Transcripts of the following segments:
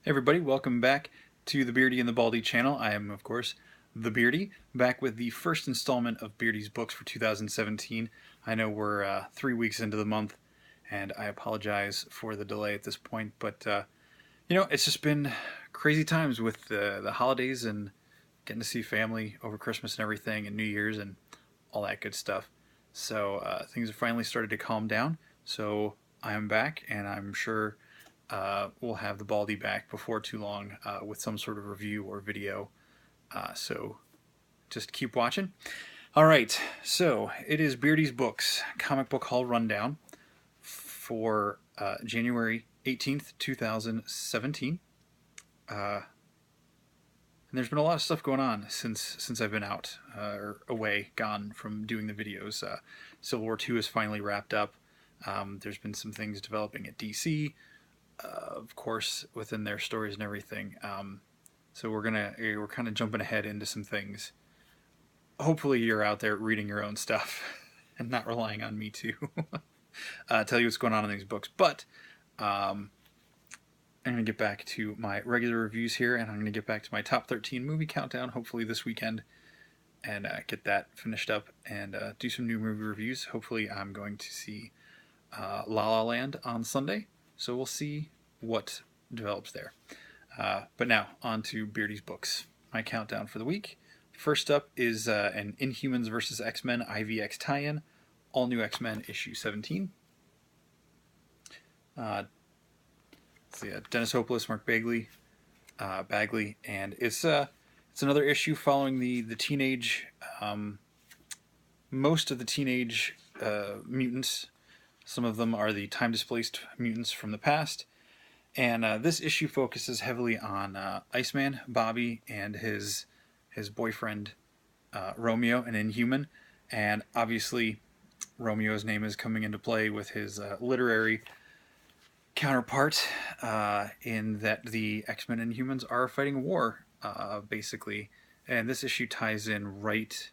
Hey everybody, welcome back to the Beardy and the Baldy channel. I am, of course, the Beardy, back with the first installment of Beardy's books for 2017. I know we're 3 weeks into the month, and I apologize for the delay at this point, but it's just been crazy times with the holidays and getting to see family over Christmas and everything, and New Year's and all that good stuff. So things have finally started to calm down. So I am back, and I'm sure we'll have the Baldy back before too long with some sort of review or video. So just keep watching. All right, so it is Beardy's Books comic book haul rundown for January 18th, 2017. And there's been a lot of stuff going on since I've been out or away, gone from doing the videos. Civil War II is finally wrapped up. There's been some things developing at DC, of course, within their stories and everything. So we're kind of jumping ahead into some things. Hopefully, you're out there reading your own stuff and not relying on me to tell you what's going on in these books. But I'm going to get back to my regular reviews here, and I'm going to get back to my top 13 movie countdown, hopefully this weekend, and get that finished up and do some new movie reviews. Hopefully I'm going to see La La Land on Sunday, so we'll see what develops there. But now, on to Beardy's Books, my countdown for the week. First up is an Inhumans vs. X-Men IVX tie-in, All New X-Men issue 17. Dennis Hopeless, Mark Bagley, and it's another issue following the teenage, most of the teenage mutants. Some of them are the time displaced mutants from the past, and this issue focuses heavily on Iceman, Bobby, and his boyfriend Romeo, an Inhuman, and obviously Romeo's name is coming into play with his literary counterpart, in that the X-Men and Humans are fighting a war, basically. And this issue ties in right,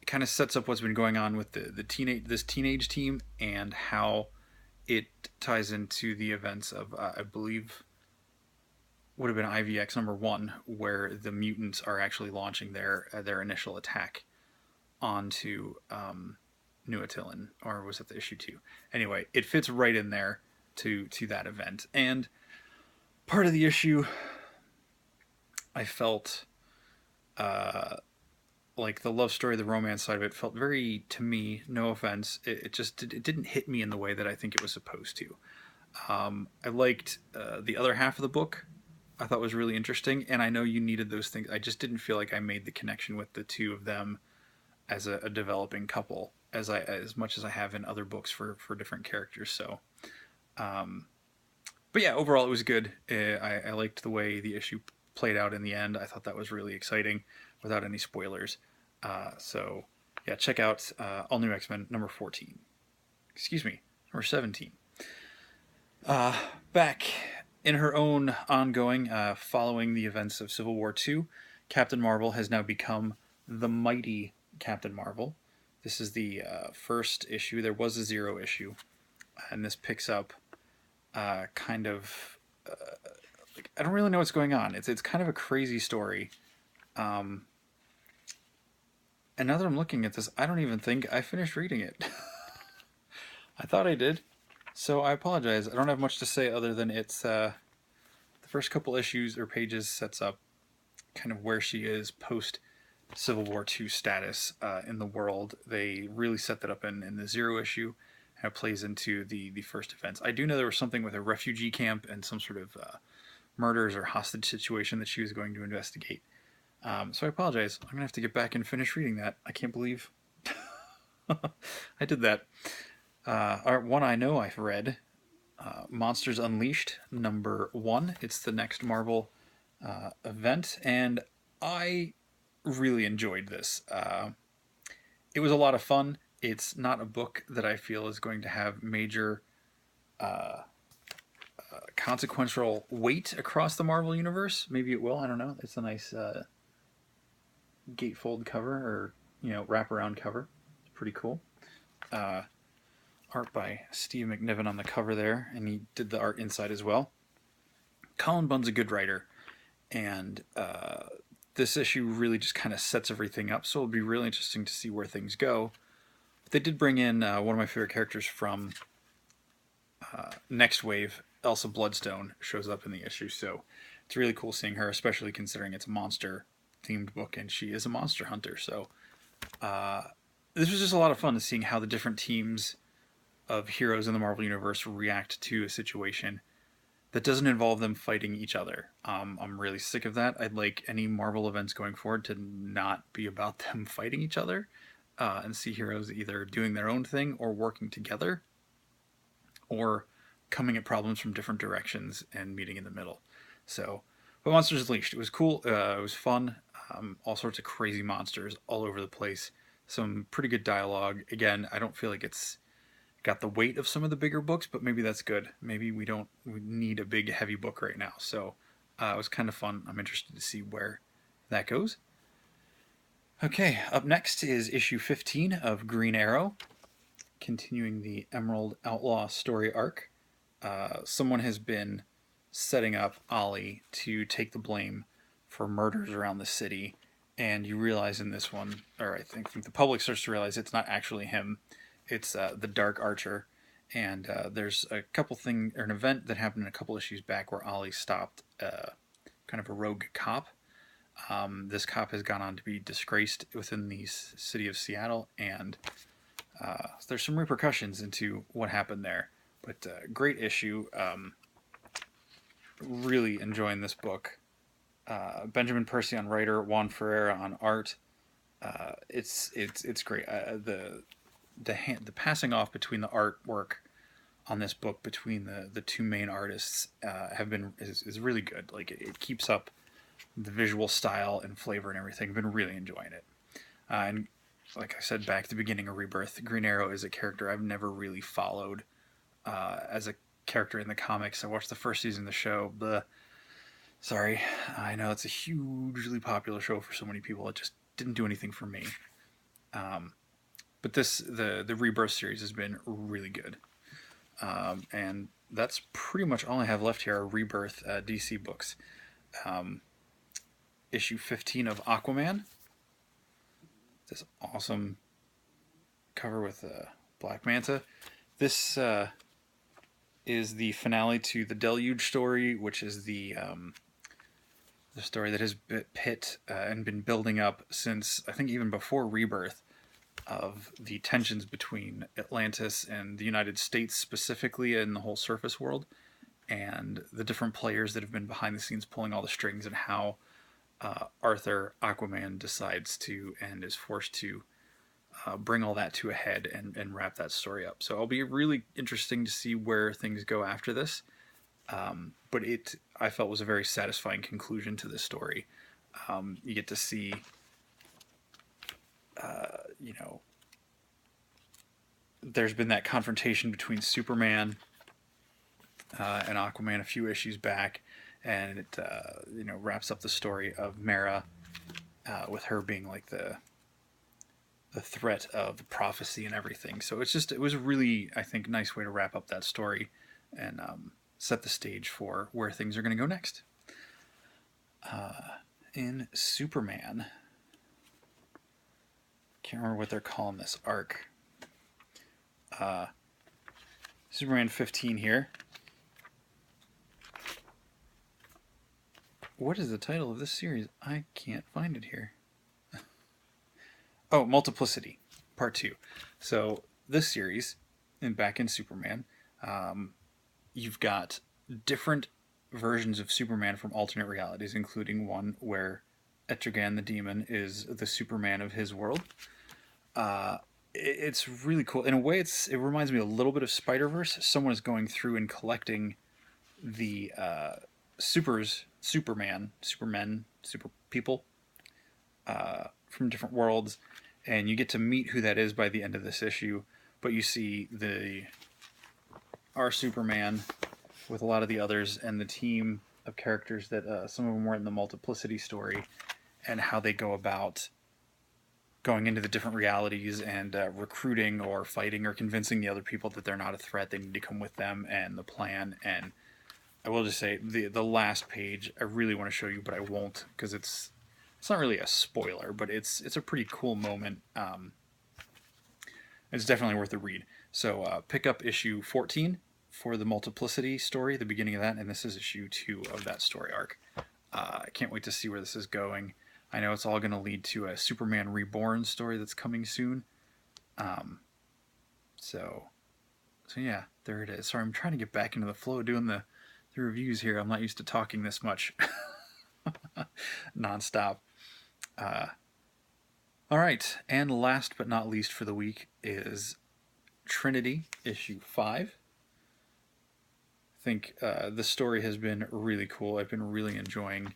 kind of sets up what's been going on with this teenage team and how it ties into the events of, I believe, would have been IVX #1, where the mutants are actually launching their initial attack onto New Attilan, or was it the issue 2? Anyway, it fits right in there to that event. And part of the issue, I felt like the love story, the romance side of it, felt very, to me, no offense, it didn't hit me in the way that I think it was supposed to. I liked the other half of the book. I thought was really interesting, and I know you needed those things. I just didn't feel like I made the connection with the two of them as a developing couple as much as I have in other books for different characters. So, but yeah, overall it was good. I liked the way the issue played out in the end. I thought that was really exciting, without any spoilers. So yeah, check out All New X-Men #14. Excuse me, #17. Back in her own ongoing, following the events of Civil War II, Captain Marvel has now become the mighty Captain Marvel. This is the first issue. There was a 0 issue, and this picks up kind of like, I don't really know what's going on. It's kind of a crazy story. And now that I'm looking at this, I don't even think I finished reading it. I thought I did, so I apologize. I don't have much to say other than it's the first couple issues or pages sets up kind of where she is post Civil War II status in the world. They really set that up in the 0 issue, and it plays into the first events. I do know there was something with a refugee camp and some sort of murders or hostage situation that she was going to investigate. So I apologize. I'm going to have to get back and finish reading that. I can't believe I did that. One I know I've read, Monsters Unleashed #1. It's the next Marvel event, and I really enjoyed this. It was a lot of fun. It's not a book that I feel is going to have major consequential weight across the Marvel universe. Maybe it will. I don't know. It's a nice gatefold cover, or wraparound cover. It's pretty cool. Art by Steve McNiven on the cover there, and he did the art inside as well. Colin Bunn's a good writer, and this issue really just kind of sets everything up, so it'll be really interesting to see where things go. But they did bring in one of my favorite characters from Next Wave. Elsa Bloodstone shows up in the issue, so it's really cool seeing her, especially considering it's a monster-themed book, and she is a monster hunter. So this was just a lot of fun, seeing how the different teams of heroes in the Marvel Universe react to a situation that doesn't involve them fighting each other. I'm really sick of that. I'd like any Marvel events going forward to not be about them fighting each other, and see heroes either doing their own thing or working together, or coming at problems from different directions and meeting in the middle. So, but Monsters Unleashed, it was cool. It was fun. All sorts of crazy monsters all over the place. Some pretty good dialogue. Again, I don't feel like it's got the weight of some of the bigger books, but maybe that's good. Maybe we need a big, heavy book right now. So it was kind of fun. I'm interested to see where that goes. Okay, up next is issue 15 of Green Arrow, continuing the Emerald Outlaw story arc. Someone has been setting up Ollie to take the blame for murders around the city, and you realize in this one, or I think the public starts to realize it's not actually him. It's the Dark Archer, and there's a an event that happened a couple issues back where Ollie stopped kind of a rogue cop. This cop has gone on to be disgraced within the city of Seattle, and there's some repercussions into what happened there. But great issue. Really enjoying this book. Benjamin Percy on writer, Juan Ferreira on art. It's great. The passing off between the artwork on this book between the two main artists is really good. Like it keeps up the visual style and flavor and everything. I've been really enjoying it. And like I said back at the beginning of Rebirth, Green Arrow is a character I've never really followed as a character in the comics. I watched the first season of the show. Sorry, I know it's a hugely popular show for so many people. It just didn't do anything for me. But the Rebirth series has been really good. And that's pretty much all I have left here are Rebirth DC books. Issue 15 of Aquaman. This awesome cover with Black Manta. This is the finale to the Deluge story, which is the story that has been building up since, I think, even before Rebirth, of the tensions between Atlantis and the United States specifically in the whole surface world, and the different players that have been behind the scenes pulling all the strings, and how Arthur, Aquaman, decides to and is forced to bring all that to a head and wrap that story up. So it'll be really interesting to see where things go after this. But I felt was a very satisfying conclusion to this story. You get to see, there's been that confrontation between Superman and Aquaman a few issues back, and it wraps up the story of Mera with her being like the threat of the prophecy and everything. So it was a really, I think, nice way to wrap up that story and set the stage for where things are going to go next. In Superman, can't remember what they're calling this arc. Superman 15 here. What is the title of this series? I can't find it here. Oh, Multiplicity, Part 2. So this series, and back in Superman, you've got different versions of Superman from alternate realities, including one where Etrigan the Demon is the Superman of his world. It's really cool. In a way, it reminds me a little bit of Spider-Verse. Someone is going through and collecting the super people from different worlds, and you get to meet who that is by the end of this issue. But you see our Superman with a lot of the others and the team of characters that some of them were in the Multiplicity story, and how they go about going into the different realities and recruiting or fighting or convincing the other people that they're not a threat, they need to come with them, and the plan. And I will just say the last page I really want to show you, but I won't because it's not really a spoiler, but it's a pretty cool moment. It's definitely worth a read. So pick up issue 14 for the Multiplicity story, the beginning of that, and this is issue 2 of that story arc. I can't wait to see where this is going. I know it's all going to lead to a Superman Reborn story that's coming soon. So yeah, there it is. Sorry, I'm trying to get back into the flow of doing the reviews here. I'm not used to talking this much nonstop. All right, and last but not least for the week is Trinity, issue 5. I think the story has been really cool. I've been really enjoying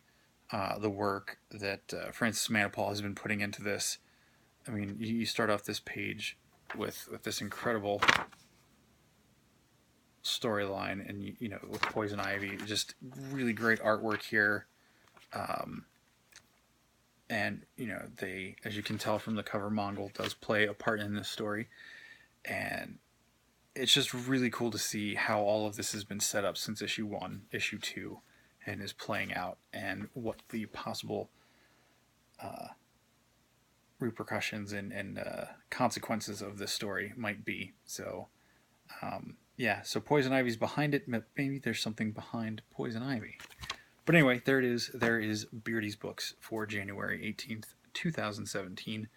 the work that Francis Manapul has been putting into this. I mean, you start off this page with this incredible storyline, and you know, with Poison Ivy, just really great artwork here. And you know, they, as you can tell from the cover, Mongol does play a part in this story, and it's just really cool to see how all of this has been set up since issue 1, issue 2, and is playing out, and what the possible repercussions and consequences of this story might be. So yeah, so Poison Ivy's behind it. Maybe there's something behind Poison Ivy. But anyway, there it is. There is Beardy's Books for January 18th, 2017.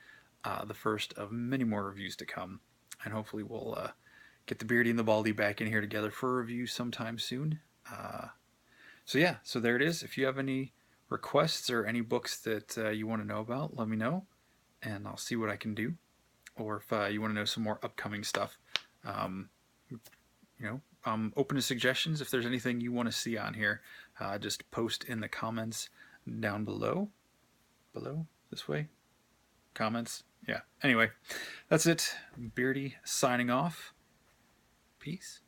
The first of many more reviews to come. And hopefully we'll get the Beardy and the Baldy back in here together for a review sometime soon. So yeah, so there it is. If you have any requests or any books that you want to know about, let me know. And I'll see what I can do. Or if you want to know some more upcoming stuff, you know, I'm open to suggestions. If there's anything you want to see on here, just post in the comments down below. This way? Comments? Yeah. Anyway, that's it. Beardy signing off. Peace.